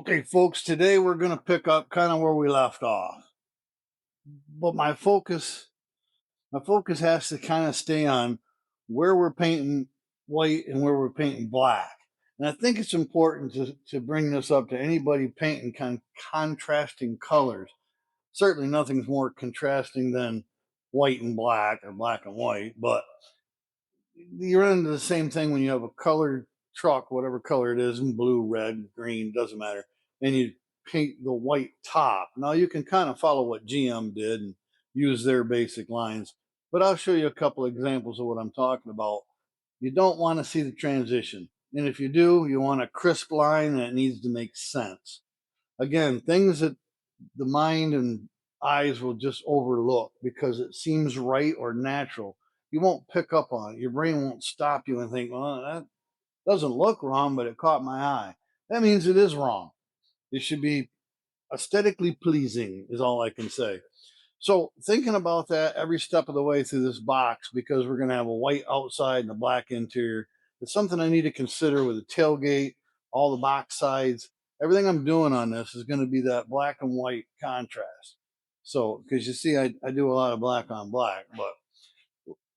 Okay, folks, today we're going to pick up kind of where we left off. But my focus has to kind of stay on where we're painting white and where we're painting black. And I think it's important to bring this up to anybody painting contrasting colors. Certainly nothing's more contrasting than white and black or black and white, but you run into the same thing when you have a colored truck, whatever color it is, in blue, red, green, doesn't matter, and you paint the white top. Now you can kind of follow what GM did and use their basic lines, but I'll show you a couple examples of what I'm talking about. You don't want to see the transition, and if you do, you want a crisp line that needs to make sense. Again, things that the mind and eyes will just overlook because it seems right or natural. You won't pick up on it. Your brain won't stop you and think, well, that doesn't look wrong, but it caught my eye. That means it is wrong. It should be aesthetically pleasing, is all I can say. So, thinking about that every step of the way through this box, because we're going to have a white outside and a black interior, it's something I need to consider with the tailgate, all the box sides. Everything I'm doing on this is going to be that black and white contrast. So, because you see, I do a lot of black on black, but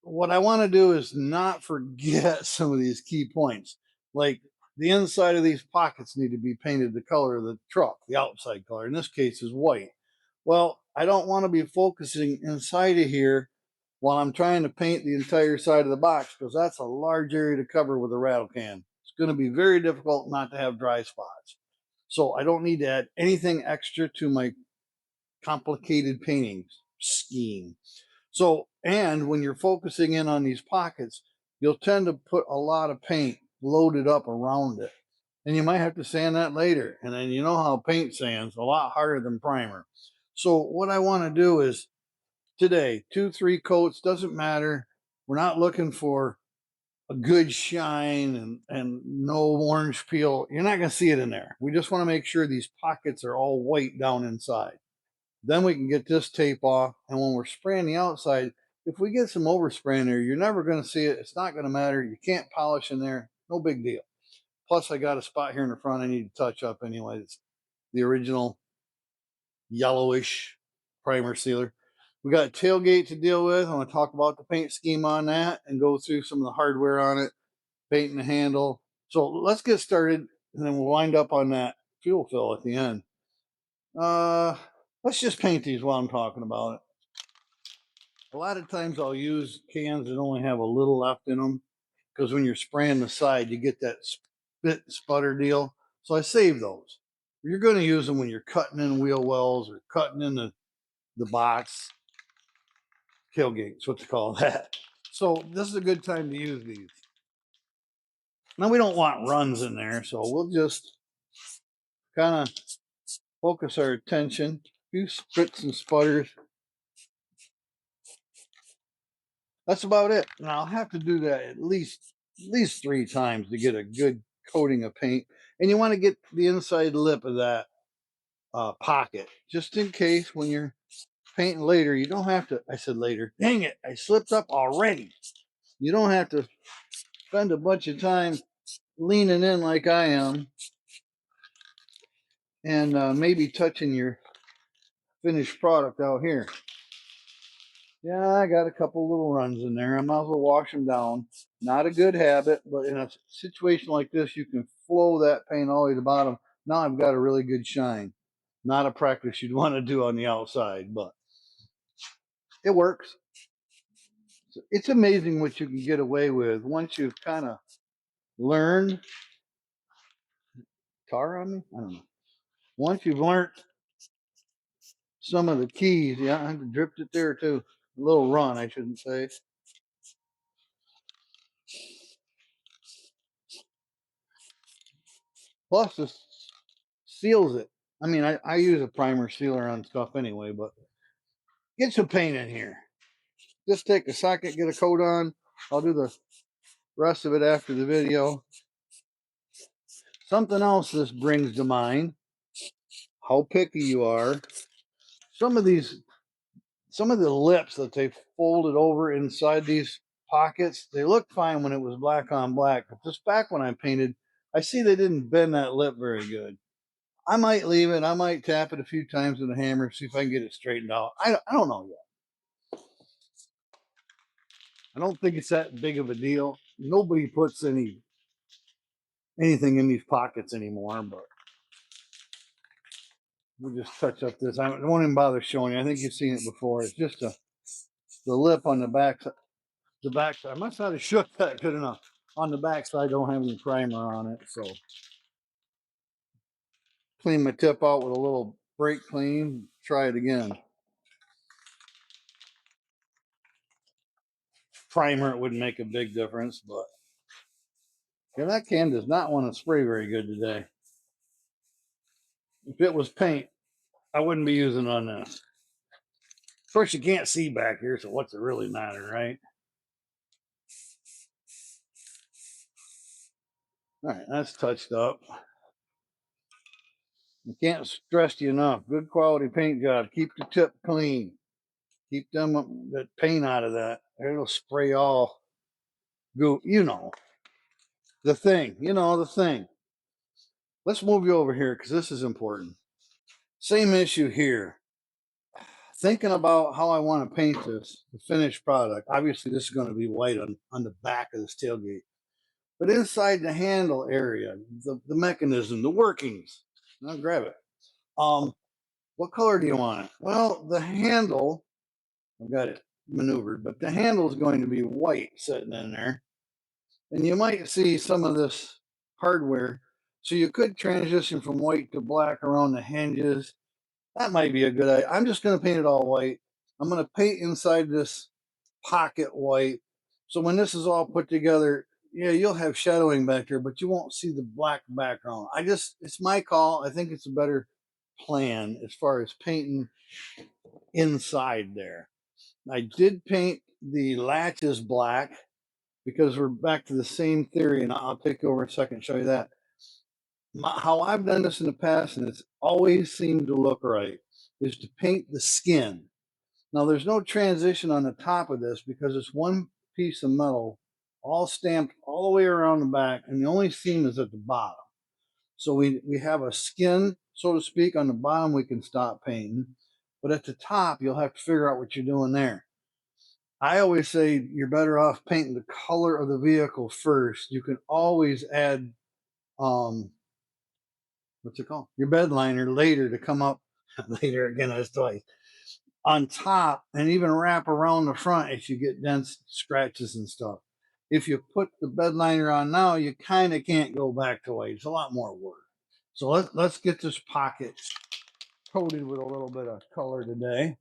what I want to do is not forget some of these key points. Like the inside of these pockets need to be painted the color of the truck, the outside color. In this case is white. Well, I don't want to be focusing inside of here while I'm trying to paint the entire side of the box because that's a large area to cover with a rattle can. It's going to be very difficult not to have dry spots. So I don't need to add anything extra to my complicated painting scheme. So, and when you're focusing in on these pockets, you'll tend to put a lot of paint loaded up around it. And you might have to sand that later. And then you know how paint sands a lot harder than primer. So what I want to do is today, 2, 3 coats, doesn't matter. We're not looking for a good shine and no orange peel. You're not going to see it in there. We just want to make sure these pockets are all white down inside. Then we can get this tape off. And when we're spraying the outside, if we get some overspray in there, you're never going to see it. It's not going to matter. You can't polish in there. No big deal. Plus, I got a spot here in the front I need to touch up anyway. It's the original yellowish primer sealer. We got a tailgate to deal with. I want to talk about the paint scheme on that and go through some of the hardware on it, painting the handle. So let's get started, and then we'll wind up on that fuel fill at the end. Let's just paint these while I'm talking about it. A lot of times I'll use cans that only have a little left in them because when you're spraying the side, you get that spit sputter deal. So I save those. You're going to use them when you're cutting in wheel wells or cutting in the box. Tailgate's what you call that. So this is a good time to use these. Now we don't want runs in there, so we'll just kind of focus our attention. A few spits and sputters. That's about it. And I'll have to do that at least 3 times to get a good coating of paint. And you want to get the inside lip of that pocket, just in case when you're painting later, you don't have to. I said later. Dang it, I slipped up already. You don't have to spend a bunch of time leaning in like I am and maybe touching your finished product out here. Yeah, I got a couple little runs in there. I might as well wash them down. Not a good habit, but in a situation like this, you can flow that paint all the way to the bottom. Now I've got a really good shine. Not a practice you'd want to do on the outside, but it works. It's amazing what you can get away with once you've kind of learned. Tar on me? I don't know. Once you've learned some of the keys, yeah, I dripped it there too. A little run, I shouldn't say. Plus, this seals it. I mean, I use a primer sealer on stuff anyway, but get some paint in here. Just take a second, get a coat on. I'll do the rest of it after the video. Something else this brings to mind, how picky you are. Some of the lips that they folded over inside these pockets, they looked fine when it was black on black. But this back when I painted, I see they didn't bend that lip very good. I might leave it. I might tap it a few times with a hammer, see if I can get it straightened out. I don't know yet. I don't think it's that big of a deal. Nobody puts anything in these pockets anymore, but we'll just touch up this. I won't even bother showing you. I think you've seen it before. It's just the lip on the back. The back side. I must not have shook that good enough. On the back side, I don't have any primer on it, so clean my tip out with a little brake clean. Try it again. Primer, it wouldn't make a big difference, but yeah, that can does not want to spray very good today. If it was paint, I wouldn't be using it on this. Of course, you can't see back here, so what's it really matter, right? All right, that's touched up. I can't stress you enough. Good quality paint job. Keep the tip clean. Keep that paint out of that. It'll spray all goo. You know the thing. You know the thing. Let's move you over here because this is important. Same issue here. Thinking about how I want to paint this, the finished product. Obviously, this is going to be white on the back of this tailgate. But inside the handle area, the mechanism, the workings, I'll grab it. What color do you want it? Well, the handle, I've got it maneuvered, but the handle is going to be white sitting in there. And you might see some of this hardware. So you could transition from white to black around the hinges. That might be a good idea. I'm just going to paint it all white. I'm going to paint inside this pocket white. So when this is all put together, yeah, you'll have shadowing back there, but you won't see the black background. It's my call. I think it's a better plan as far as painting inside there. I did paint the latches black because we're back to the same theory, and I'll take over a second and show you that. How I've done this in the past, and it's always seemed to look right, is to paint the skin. Now, there's no transition on the top of this because it's one piece of metal all stamped all the way around the back, and the only seam is at the bottom. So we have a skin, so to speak, on the bottom we can stop painting, but at the top, you'll have to figure out what you're doing there. I always say you're better off painting the color of the vehicle first. You can always add, what's it called? Your bed liner later to come up later again. That's twice on top and even wrap around the front if you get dense scratches and stuff. If you put the bed liner on now, you kind of can't go back to white. It's a lot more work. So let's get this pocket coated with a little bit of color today.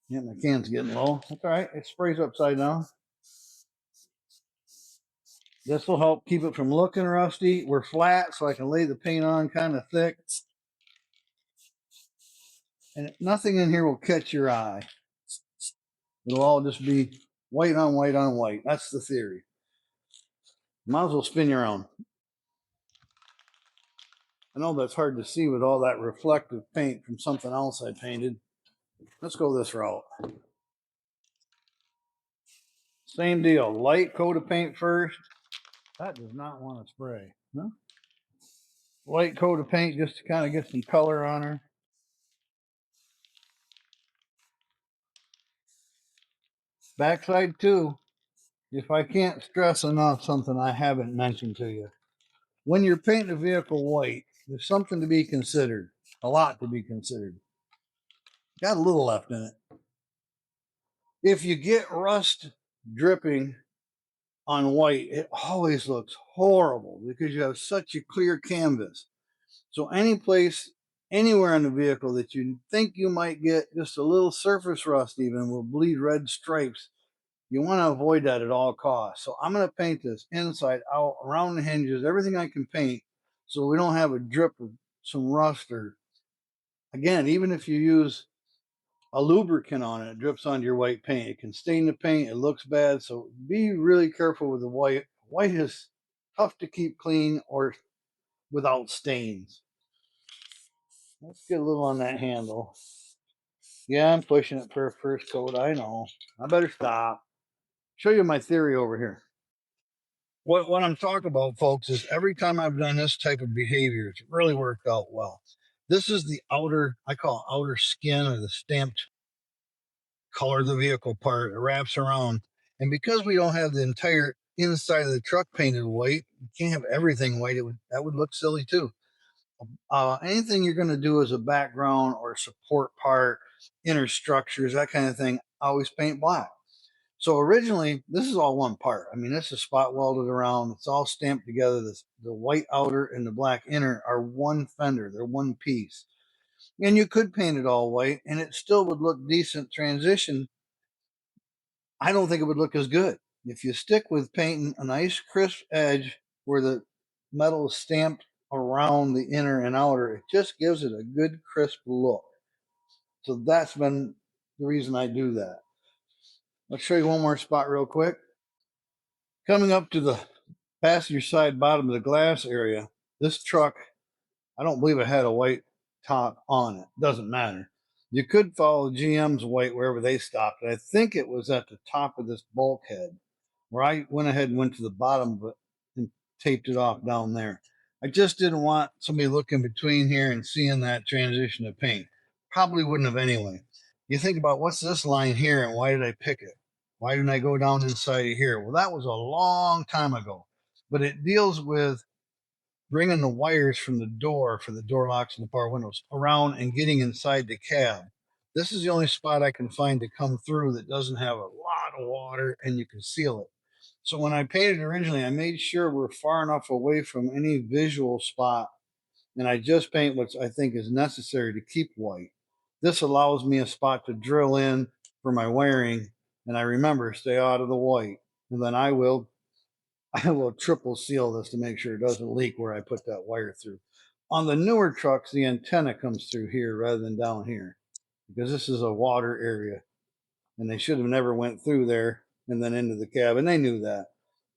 Yeah, my can's getting low. That's all right. It sprays upside down. This will help keep it from looking rusty. We're flat, so I can lay the paint on kind of thick. And nothing in here will catch your eye. It'll all just be white on white on white. That's the theory. Might as well spin your own. I know that's hard to see with all that reflective paint from something else I painted. Let's go this route. Same deal. Light coat of paint first. That does not want to spray. No? Light coat of paint just to kind of get some color on her. Backside too. If I can't stress enough something I haven't mentioned to you. When you're painting a vehicle white, there's something to be considered. A lot to be considered. Got a little left in it. If you get rust dripping on white, it always looks horrible because you have such a clear canvas. So any place, anywhere on the vehicle that you think you might get just a little surface rust even will bleed red stripes, you want to avoid that at all costs. So I'm going to paint this inside out, around the hinges, everything I can paint so we don't have a drip of some rust or, again, even if you use a lubricant on it, it drips onto your white paint. It can stain the paint. It looks bad. So be really careful with the white. White is tough to keep clean or without stains. Let's get a little on that handle. Yeah, I'm pushing it for a first coat. I know. I better stop. Show you my theory over here. What I'm talking about, folks, is every time I've done this type of behavior, it's really worked out well. This is the outer, I call it outer skin or the stamped color of the vehicle part. It wraps around. And because we don't have the entire inside of the truck painted white, you can't have everything white. That would look silly too. Anything you're going to do as a background or support part, inner structures, that kind of thing, always paint black. So originally, this is all one part. I mean, this is spot welded around. It's all stamped together. The white outer and the black inner are one fender. They're one piece. And you could paint it all white, and it still would look decent transition. I don't think it would look as good. If you stick with painting a nice crisp edge where the metal is stamped around the inner and outer, it just gives it a good crisp look. So that's been the reason I do that. Let's show you one more spot real quick. Coming up to the passenger side bottom of the glass area, this truck, I don't believe it had a white top on it. Doesn't matter. You could follow GM's white wherever they stopped. I think it was at the top of this bulkhead where I went ahead and went to the bottom of it and taped it off down there. I just didn't want somebody looking between here and seeing that transition of paint. Probably wouldn't have anyway. You think about what's this line here and why did I pick it? Why didn't I go down inside of here? Well, that was a long time ago, but it deals with bringing the wires from the door for the door locks and the power windows around and getting inside the cab. This is the only spot I can find to come through that doesn't have a lot of water and you can seal it. So when I painted originally, I made sure we're far enough away from any visual spot, and I just paint what I think is necessary to keep white. This allows me a spot to drill in for my wiring, and I remember stay out of the white, and then I will triple seal this to make sure it doesn't leak where I put that wire through. On the newer trucks, the antenna comes through here rather than down here because this is a water area and they should have never went through there and then into the cab, and they knew that.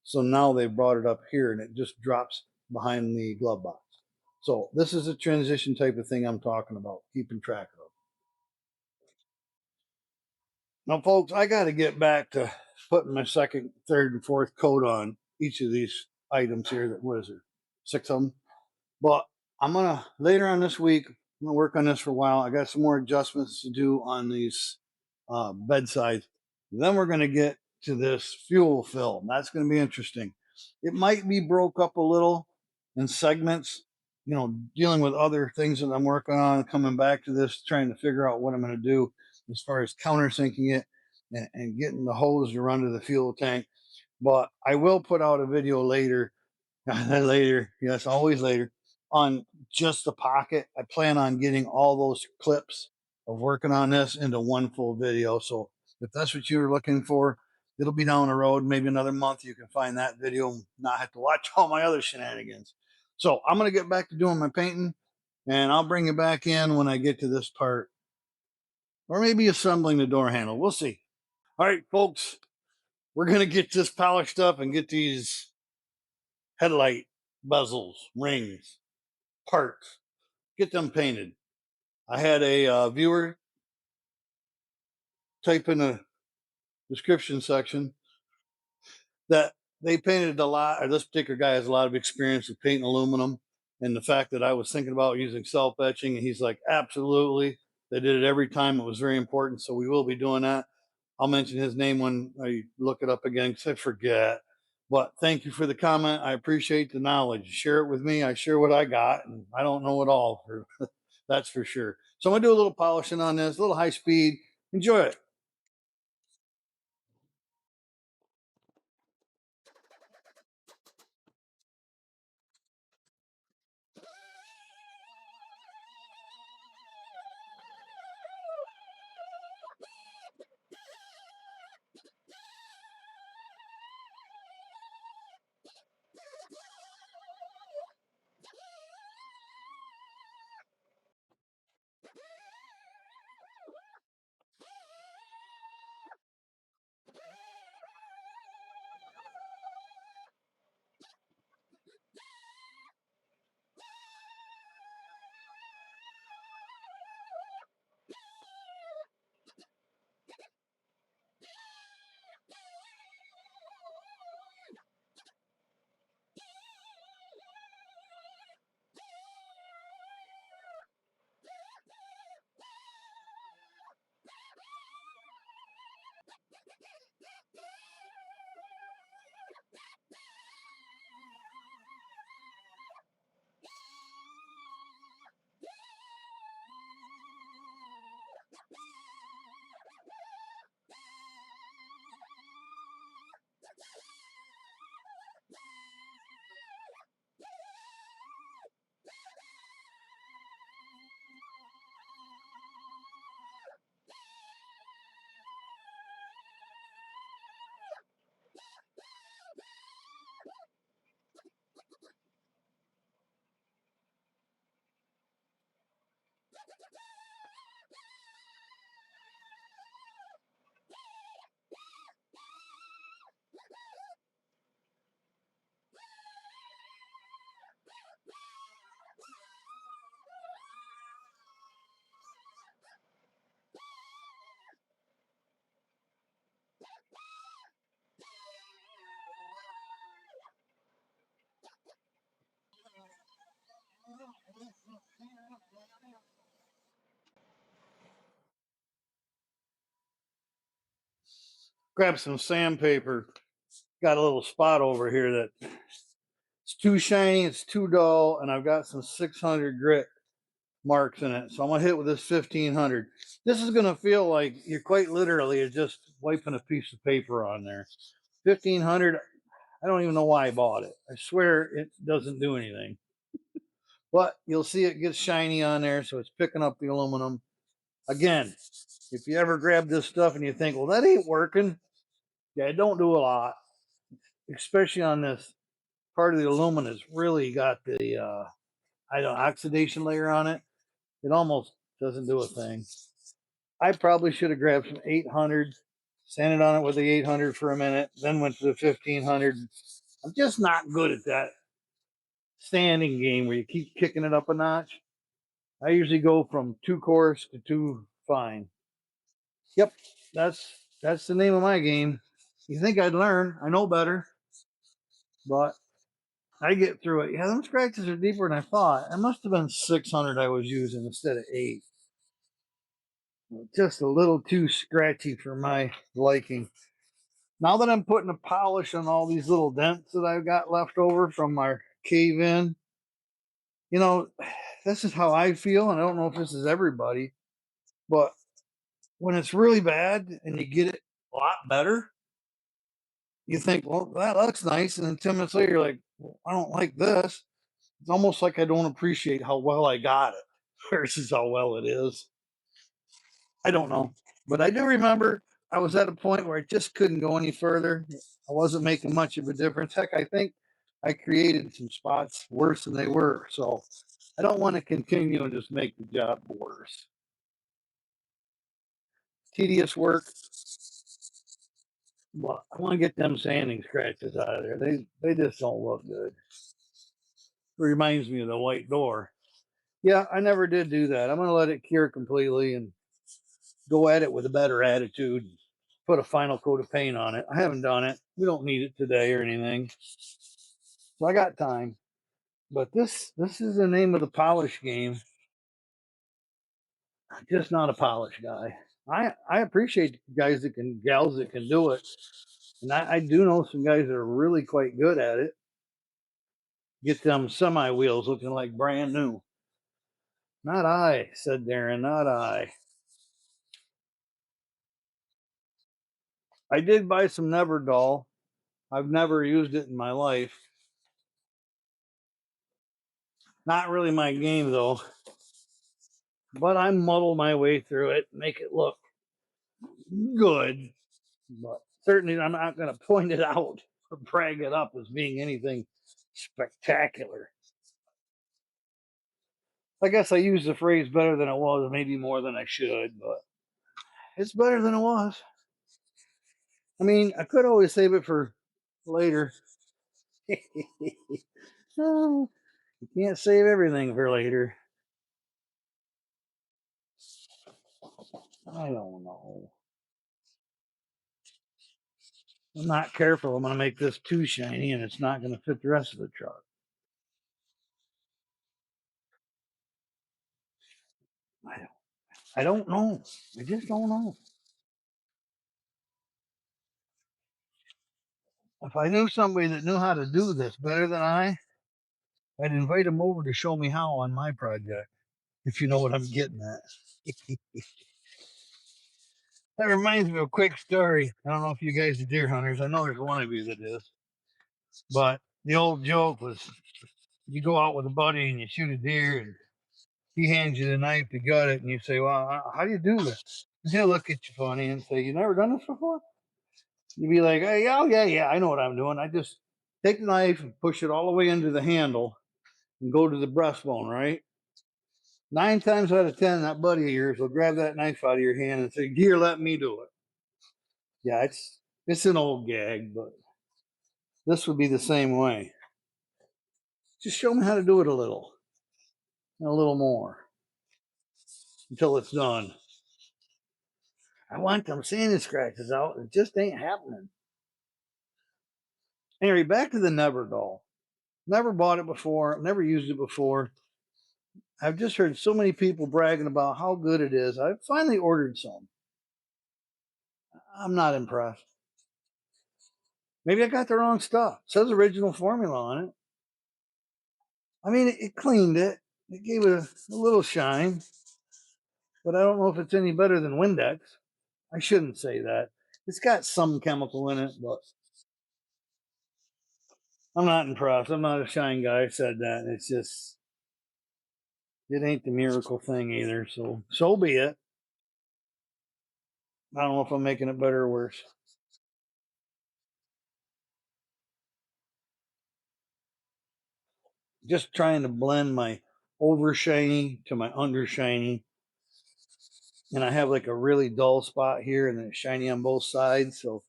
So now they brought it up here and it just drops behind the glove box. So this is a transition type of thing I'm talking about, keeping track of. Now, folks, I got to get back to putting my second, third, and fourth coat on each of these items here. That what is it, 6 of them? But I'm gonna later on this week. I'm gonna work on this for a while. I got some more adjustments to do on these bedsides. Then we're gonna get to this fuel film. That's gonna be interesting. It might be broke up a little in segments. You know, dealing with other things that I'm working on, coming back to this, trying to figure out what I'm going to do as far as countersinking it and getting the hose to run to the fuel tank. But I will put out a video later later, yes, always later, on just the pocket. I plan on getting all those clips of working on this into one full video. So if that's what you were looking for, it'll be down the road. Maybe another month you can find that video and not have to watch all my other shenanigans. So I'm going to get back to doing my painting and I'll bring you back in when I get to this part or maybe assembling the door handle. We'll see. All right, folks, we're going to get this polished up and get these headlight bezels, rings, parts, get them painted. I had a viewer type in the description section that they painted a lot, or this particular guy has a lot of experience with painting aluminum. And the fact that I was thinking about using self etching, and he's like, absolutely. They did it every time. It was very important. So we will be doing that. I'll mention his name when I look it up again because I forget. But thank you for the comment. I appreciate the knowledge. Share it with me. I share what I got, and I don't know it all. That's for sure. So I'm gonna do a little polishing on this, a little high speed. Enjoy it. Grab some sandpaper. Got a little spot over here that it's too shiny, it's too dull, and I've got some 600 grit marks in it. So I'm gonna hit with this 1500. This is gonna feel like you're quite literally just wiping a piece of paper on there. 1500. I don't even know why I bought it. I swear it doesn't do anything. But you'll see it gets shiny on there, so it's picking up the aluminum. Again, if you ever grab this stuff and you think, well, that ain't working, yeah, it don't do a lot, especially on this part of the aluminum. It's really got the oxidation layer on it. It almost doesn't do a thing. I probably should have grabbed some 800, sanded on it with the 800 for a minute, then went to the 1500. I'm just not good at that standing game where you keep kicking it up a notch. I usually go from too coarse to too fine. Yep, that's the name of my game. You think I'd learn? I know better, but I get through it. Yeah, them scratches are deeper than I thought. It must have been 600 I was using instead of 8. Just a little too scratchy for my liking. Now that I'm putting a polish on all these little dents that I've got left over from my cave in, you know, this is how I feel, and I don't know if this is everybody, but when it's really bad and you get it a lot better, you think, well, that looks nice. And then 10 minutes later, you're like, well, I don't like this. It's almost like I don't appreciate how well I got it versus how well it is. I don't know. But I do remember I was at a point where I just couldn't go any further. I wasn't making much of a difference. Heck, I think I created some spots worse than they were. So I don't want to continue and just make the job worse. Tedious work. Well, I want to get them sanding scratches out of there. They just don't look good. It reminds me of the white door. Yeah, I never did do that. I'm going to let it cure completely and go at it with a better attitude. Put a final coat of paint on it. I haven't done it. We don't need it today or anything. So I got time. But this is the name of the polish game. I'm just not a polish guy. I appreciate guys that can gals that can do it. And I do know some guys that are really quite good at it. Get them semi wheels looking like brand new. Not I, said Darren, not I. I did buy some Neverdol. I've never used it in my life. Not really my game though. But I muddle my way through it, make it look good. But certainly I'm not going to point it out or brag it up as being anything spectacular. I guess I used the phrase better than it was, maybe more than I should, but it's better than it was. I mean, I could always save it for later. No, you can't save everything for later. I don't know. I'm not careful. I'm going to make this too shiny and it's not going to fit the rest of the truck. I don't know. I just don't know. If I knew somebody that knew how to do this better than I'd invite them over to show me how on my project, if you know what I'm getting at. That reminds me of a quick story. I don't know if you guys are deer hunters. I know there's one of you that is. But the old joke was you go out with a buddy and you shoot a deer and he hands you the knife to gut it and you say, well, how do you do this? And he'll look at you funny and say, you never done this before? You'd be like, hey, oh, yeah, I know what I'm doing. I just take the knife and push it all the way into the handle and go to the breastbone, right? 9 times out of 10, that buddy of yours will grab that knife out of your hand and say, "Here, let me do it." Yeah, it's an old gag, but this would be the same way. Just show them how to do it a little and a little more until it's done. I want them sanding scratches out. It just ain't happening. Anyway, back to the Never doll. Never bought it before. Never used it before. I've just heard so many people bragging about how good it is. I finally ordered some. I'm not impressed. Maybe I got the wrong stuff. It says original formula on it. I mean, it cleaned it. It gave it a little shine. But I don't know if it's any better than Windex. I shouldn't say that. It's got some chemical in it, but I'm not impressed. I'm not a shine guy. I said that. It's just, it ain't the miracle thing either. So be it. I don't know if I'm making it better or worse. Just trying to blend my over shiny to my under shiny. And I have like a really dull spot here and then it's shiny on both sides. So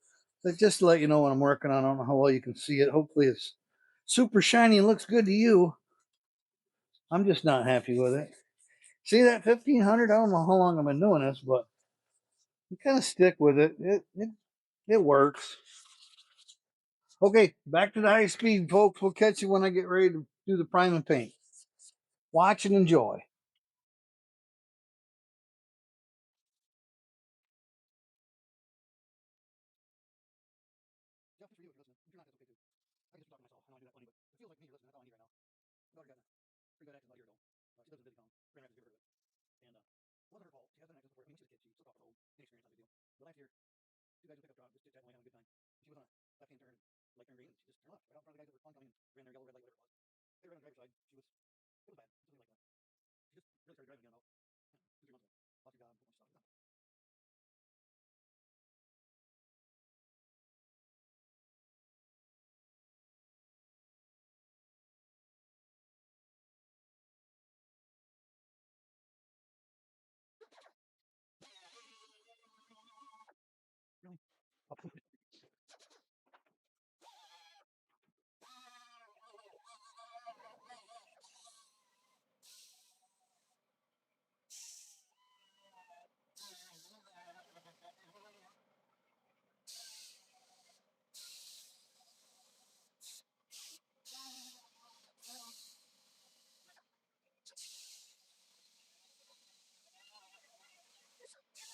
just to let you know what I'm working on. I don't know how well you can see it. Hopefully it's super shiny and looks good to you. I'm just not happy with it. See that 1500? I don't know how long I've been doing this, but you kind of stick with it. It works. Okay, back to the high speed, folks. We'll catch you when I get ready to do the prime and paint. Watch and enjoy. Jeff, for you, if you're listening, if you're not, that's okay too. I can just talk to myself. I know I do that plenty, but it feels like me, you're listening. That's all I need right now. My daughter got pretty good accent about a year ago. She lives in Busy Town, Grand Rapids, if you've heard of it. And it wasn't her fault. She has an accent before. I mean, she was a kid. She took off the road. Inexperienced, not a big deal. But last year, two guys in a pickup truck just chit chatting away, having a good time. And she was on a left-hand turn, light turned green, and she just turned left right out in front of the guys that were oncoming and ran their yellow, red light, whatever it was. They were on the driver's side. It was bad. It was something like that. She just really started driving again about 2, 3 months ago.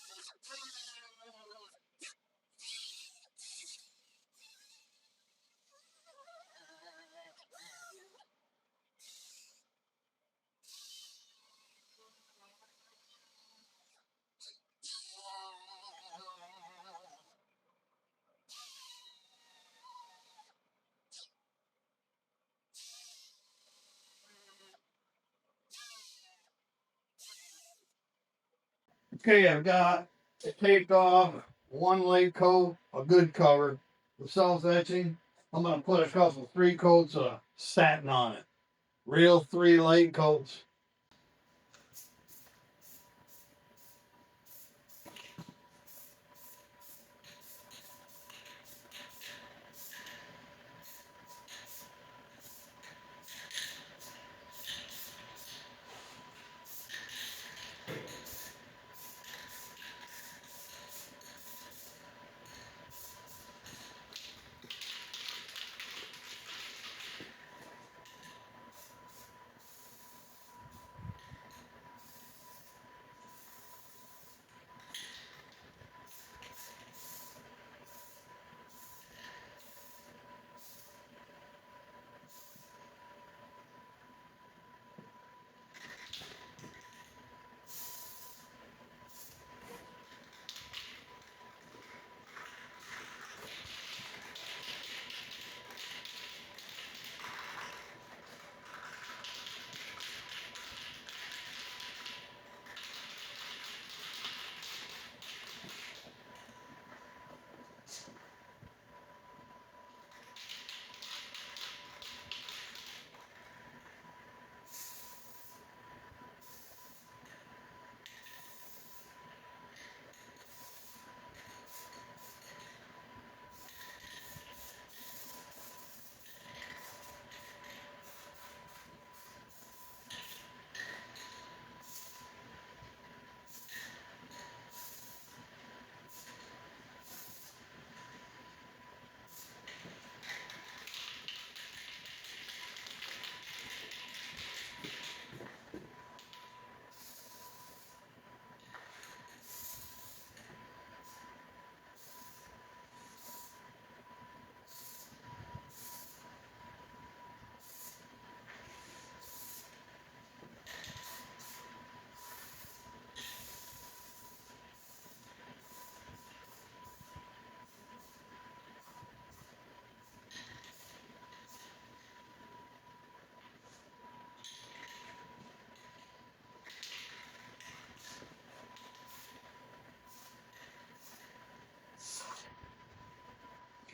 Lost her job, a whole bunch of stuff. Really? Okay, I've got it taped off, one late coat, a good cover. The self etching, I'm going to put a couple, 3 coats of satin on it. Real 3 late coats.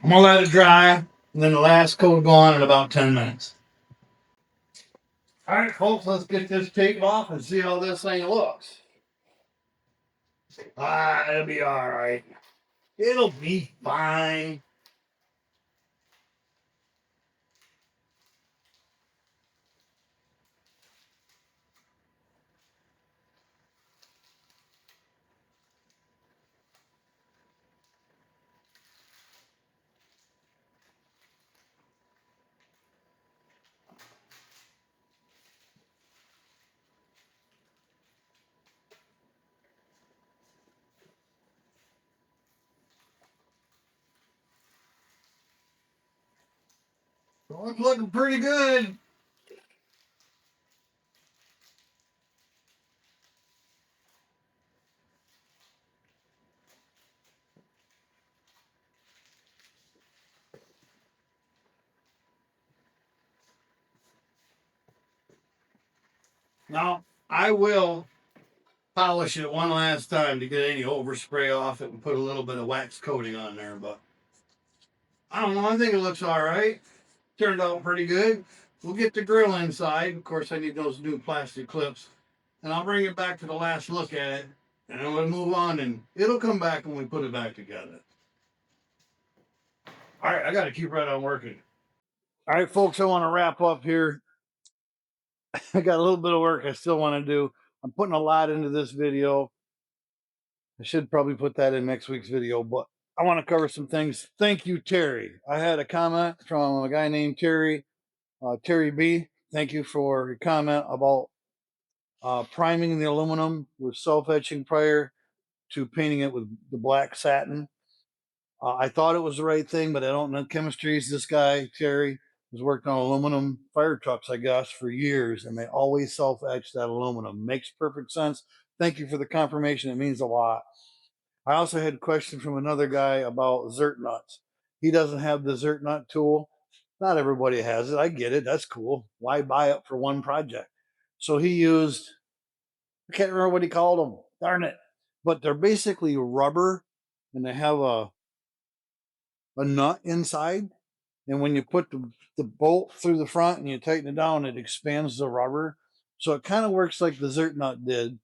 I'm gonna let it dry, and then the last coat will go on in about 10 minutes. All right, folks, let's get this tape off and see how this thing looks. It'll be all right. It'll be fine. Well, it's looking pretty good. Now, I will polish it one last time to get any overspray off it and put a little bit of wax coating on there, but I don't know. I think it looks all right. Turned out pretty good. We'll get the grill inside. Of course, I need those new plastic clips. And I'll bring it back to the last look at it. And then we'll move on and it'll come back when we put it back together. All right, I got to keep right on working. All right, folks, I want to wrap up here. I got a little bit of work I still want to do. I'm putting a lot into this video. I should probably put that in next week's video, but I want to cover some things. Thank you, Terry. I had a comment from a guy named Terry, Terry B. Thank you for your comment about priming the aluminum with self-etching prior to painting it with the black satin. I thought it was the right thing, but I don't know chemistries. This guy, Terry, has worked on aluminum fire trucks, I guess, for years, and they always self-etch that aluminum. Makes perfect sense. Thank you for the confirmation. It means a lot. I also had a question from another guy about zert nuts. He doesn't have the zert nut tool. Not everybody has it. I get it. That's cool. Why buy it for one project? So he used, I can't remember what he called them. Darn it. But they're basically rubber and they have a nut inside. And when you put the bolt through the front and you tighten it down, it expands the rubber. So it kind of works like the zert nut did,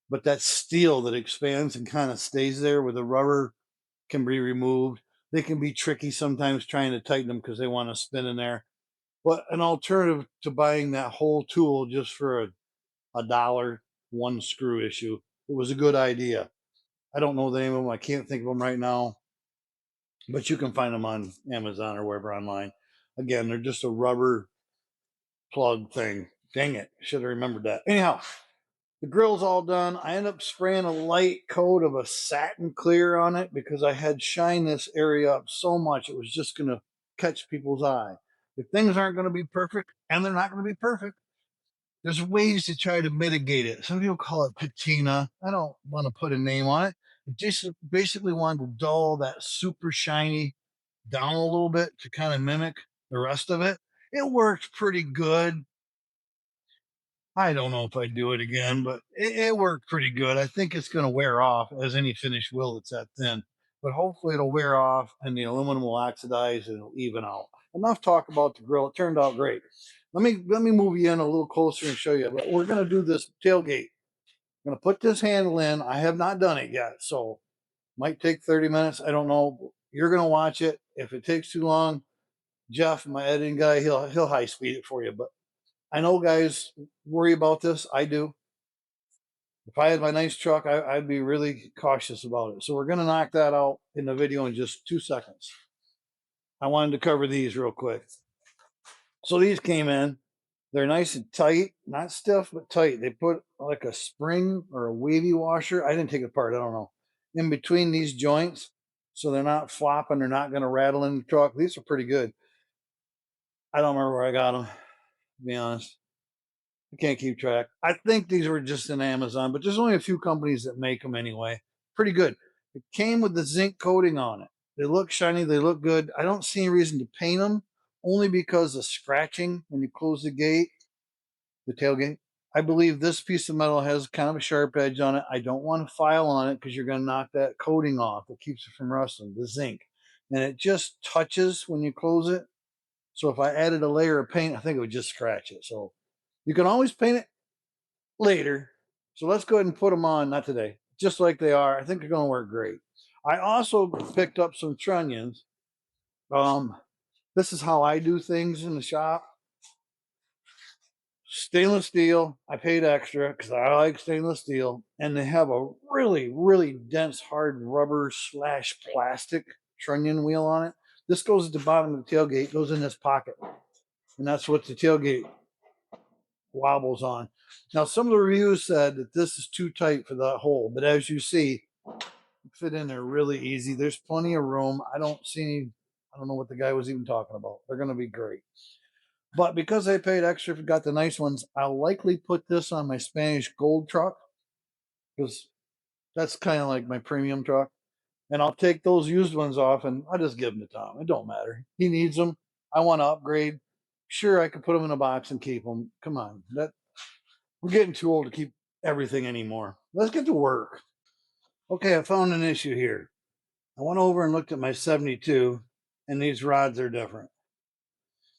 but that's steel that expands and kind of stays there where the rubber can be removed. They can be tricky sometimes trying to tighten them because they want to spin in there. But an alternative to buying that whole tool just for a dollar, one screw issue, it was a good idea. I don't know the name of them. I can't think of them right now, but you can find them on Amazon or wherever online. Again, they're just a rubber plug thing. Dang it. Should have remembered that. Anyhow, the grill's all done. I ended up spraying a light coat of a satin clear on it because I had shined this area up so much it was just going to catch people's eye. If things aren't going to be perfect, and they're not going to be perfect, there's ways to try to mitigate it. Some people call it patina. I don't want to put a name on it. Just basically wanted to dull that super shiny down a little bit to kind of mimic the rest of it. It worked pretty good. I don't know if I'd do it again, but it worked pretty good. I think it's going to wear off as any finish will that's that thin. But hopefully it'll wear off and the aluminum will oxidize and it'll even out. Enough talk about the grill. It turned out great. Let me move you in a little closer and show you. But we're going to do this tailgate. I'm going to put this handle in. I have not done it yet, so might take 30 minutes. I don't know. You're going to watch it. If it takes too long, Jeff, my editing guy, he'll high speed it for you. But I know guys worry about this. I do. If I had my nice truck, I'd be really cautious about it. So we're going to knock that out in the video in just 2 seconds. I wanted to cover these real quick. So these came in. They're nice and tight, not stiff, but tight. They put like a spring or a wavy washer. I didn't take it apart. I don't know. In between these joints. So they're not flopping. They're not going to rattle in the truck. These are pretty good. I don't remember where I got them, to be honest. I can't keep track. I think these were just in Amazon, but there's only a few companies that make them anyway. Pretty good. It came with the zinc coating on it. They look shiny. They look good. I don't see any reason to paint them, only because of scratching when you close the gate, the tailgate. I believe this piece of metal has kind of a sharp edge on it. I don't want to file on it because you're going to knock that coating off. It keeps it from rusting, the zinc. and it just touches when you close it. So if I added a layer of paint, I think it would just scratch it. So you can always paint it later. So let's go ahead and put them on, not today, just like they are. I think they're going to work great. I also picked up some trunnions. This is how I do things in the shop. Stainless steel. I paid extra because I like stainless steel, and they have a really, really dense, hard rubber / plastic trunnion wheel on it. This goes at the bottom of the tailgate, goes in this pocket, and that's what the tailgate wobbles on. Now, some of the reviews said that this is too tight for that hole, but as you see, it fit in there really easy. There's plenty of room. I don't know what the guy was even talking about. They're going to be great. But because I paid extra for got the nice ones, I'll likely put this on my Spanish Gold truck because that's kind of like my premium truck. And I'll take those used ones off and I'll just give them to Tom. It don't matter. He needs them. I want to upgrade. Sure, I could put them in a box and keep them. Come on, we're getting too old to keep everything anymore. Let's get to work. Okay, I found an issue here. I went over and looked at my 72, and these rods are different.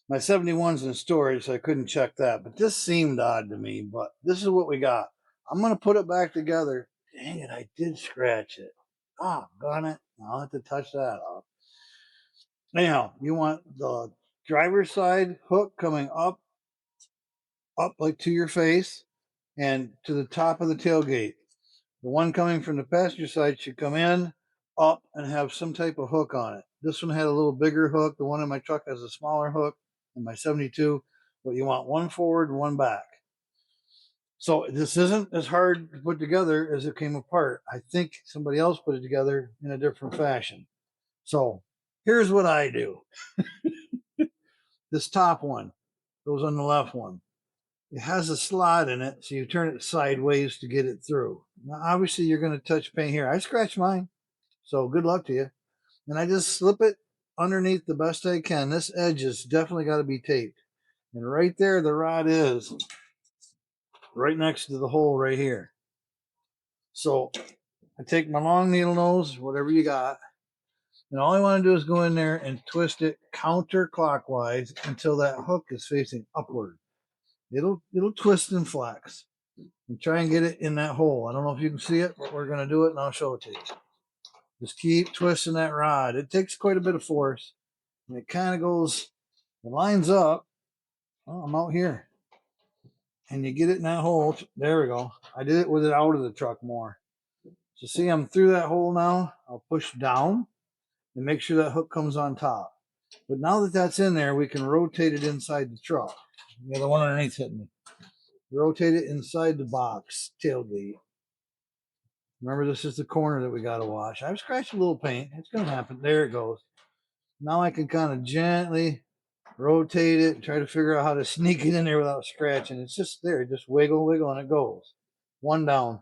My 71's in storage, so I couldn't check that. But this seemed odd to me, but this is what we got. I'm going to put it back together. Dang it, I did scratch it. Oh, got it. I'll have to touch that off. Anyhow, you want the driver's side hook coming up like to your face and to the top of the tailgate. The one coming from the passenger side should come in, up, and have some type of hook on it. This one had a little bigger hook. The one in my truck has a smaller hook in my 72, but you want one forward and one back. So this isn't as hard to put together as it came apart. I think somebody else put it together in a different fashion. So here's what I do. This top one goes on the left one. It has a slot in it, so you turn it sideways to get it through. Now, obviously, you're going to touch paint here. I scratched mine, so good luck to you. And I just slip it underneath the best I can. This edge has definitely got to be taped. And right there, the rod is right next to the hole right here. So I take my long needle nose, whatever you got, and all I want to do is go in there and twist it counterclockwise until that hook is facing upward. It'll twist and flex. And try and get it in that hole. I don't know if you can see it, but we're going to do it and I'll show it to you. Just keep twisting that rod. It takes quite a bit of force. And it kind of goes, it lines up. Oh, I'm out here. And you get it in that hole. There we go. I did it with it out of the truck more. So see, I'm through that hole now. I'll push down and make sure that hook comes on top. But now that that's in there, we can rotate it inside the truck. Yeah, the one underneath hitting me. Rotate it inside the box tailgate. Remember, this is the corner that we got to wash. I've scratched a little paint. It's going to happen. There it goes. Now I can kind of gently rotate it, try to figure out how to sneak it in there without scratching. It's just there. Just wiggle, wiggle, and it goes. One down.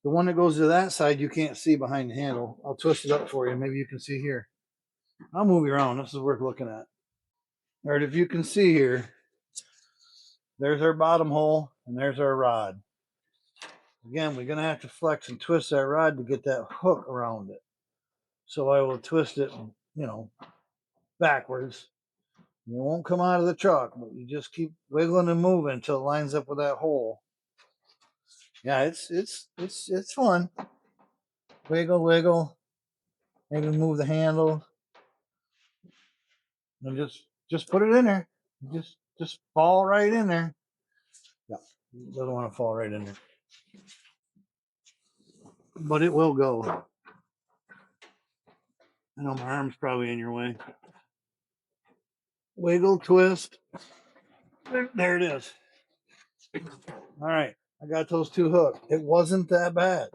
The one that goes to that side, you can't see behind the handle. I'll twist it up for you. Maybe you can see here. I'll move you around. This is worth looking at. All right, if you can see here, there's our bottom hole, and there's our rod. Again, we're going to have to flex and twist that rod to get that hook around it. So I will twist it, backwards. It won't come out of the truck, but you just keep wiggling and moving until it lines up with that hole. Yeah, it's fun. Wiggle, wiggle. Maybe move the handle. And just put it in there. Just fall right in there. Yeah, it doesn't want to fall right in there. But it will go. I know my arm's probably in your way. Wiggle, twist. There it is. All right, I got those two hooked. It wasn't that bad.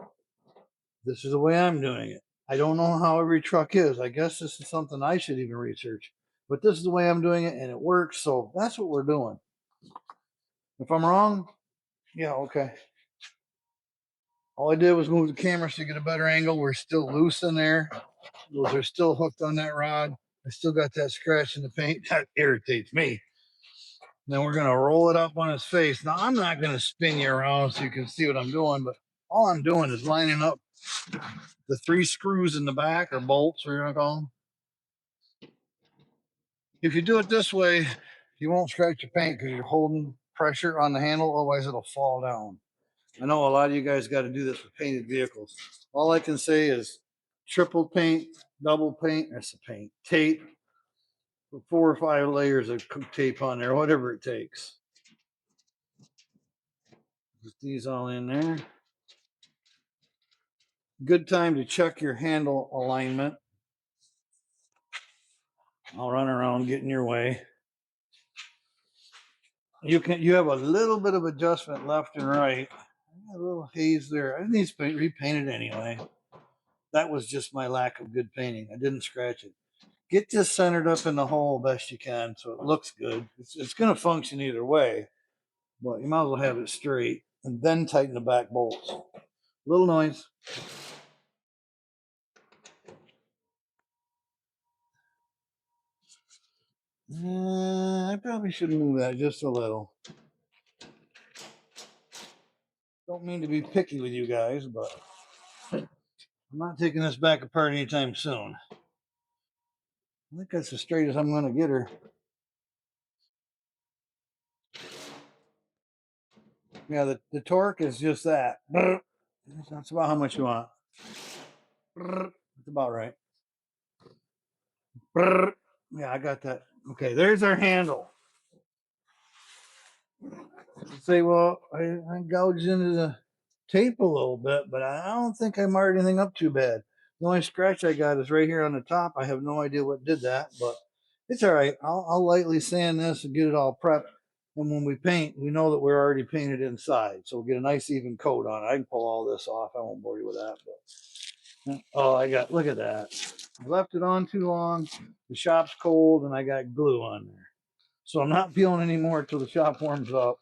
This is the way I'm doing it. I don't know how every truck is. I guess this is something I should even research. But this is the way I'm doing it, and it works. So that's what we're doing. If I'm wrong, yeah, okay. All I did was move the camera so you get a better angle. We're still loose in there. Those are still hooked on that rod. I still got that scratch in the paint. That irritates me. Then we're going to roll it up on his face. Now, I'm not going to spin you around so you can see what I'm doing, but all I'm doing is lining up the 3 screws in the back, or bolts, or you want to call them. If you do it this way, you won't scratch your paint because you're holding pressure on the handle, otherwise it'll fall down. I know a lot of you guys got to do this with painted vehicles. All I can say is triple paint, double paint, that's the paint, tape, 4 or 5 layers of tape on there, whatever it takes. Put these all in there. Good time to check your handle alignment. I'll run around, get in your way. You have a little bit of adjustment left and right. I got a little haze there. I need to repaint it anyway. That was just my lack of good painting. I didn't scratch it. Get this centered up in the hole best you can so it looks good. It's going to function either way, but you might as well have it straight and then tighten the back bolts. Little noise. I probably should move that just a little. Don't mean to be picky with you guys, but I'm not taking this back apart anytime soon. I think that's as straight as I'm going to get her. Yeah, the torque is just that. That's about how much you want. That's about right. Yeah, I got that. Okay, there's our handle. You say, well, I gouged into the tape a little bit, but I don't think I marred anything up too bad. The only scratch I got is right here on the top. I have no idea what did that, but it's all right. I'll lightly sand this and get it all prepped. And when we paint, we know that we're already painted inside. So we'll get a nice even coat on it. I can pull all this off. I won't bore you with that. But look at that. I left it on too long. The shop's cold and I got glue on there. So I'm not peeling anymore until the shop warms up.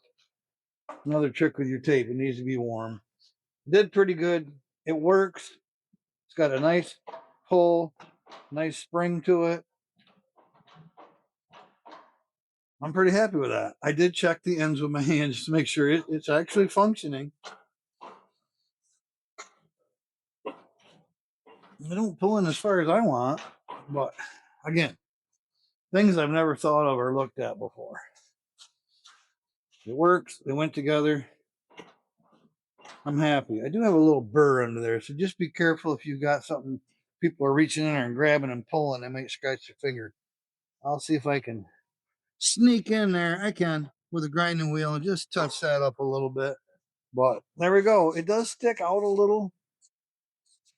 Another trick with your tape, it needs to be warm. Did pretty good. It works. It's got a nice pull, nice spring to it. I'm pretty happy with that. I did check the ends with my hands to make sure it's actually functioning. I don't pull in as far as I want, but again, things I've never thought of or looked at before. It works. They went together. I'm happy. I do have a little burr under there, so just be careful if you've got something. People are reaching in there and grabbing and pulling. They might scratch your finger. I'll see if I can sneak in there. I can with a grinding wheel and just touch that up a little bit. But there we go. It does stick out a little.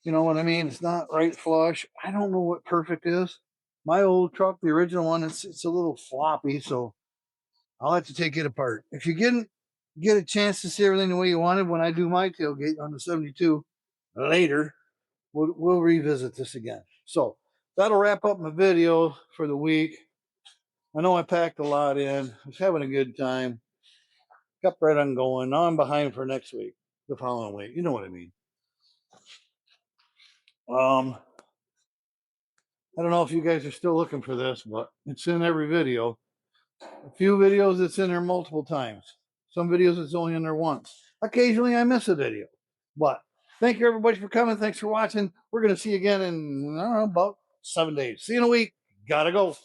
You know what I mean? It's not right flush. I don't know what perfect is. My old truck, the original one, it's a little floppy, so I'll have to take it apart. If you get a chance to see everything the way you wanted when I do my tailgate on the 72 later, we'll revisit this again. So that'll wrap up my video for the week. I know I packed a lot in. I was having a good time. Kept right on going. Now I'm behind for next week, the following week. You know what I mean. I don't know if you guys are still looking for this, but it's in every video. A few videos it's in there multiple times. Some videos it's only in there once. Occasionally I miss a video. But thank you everybody for coming. Thanks for watching. We're going to see you again in, I don't know, about 7 days. See you in a week. Gotta go.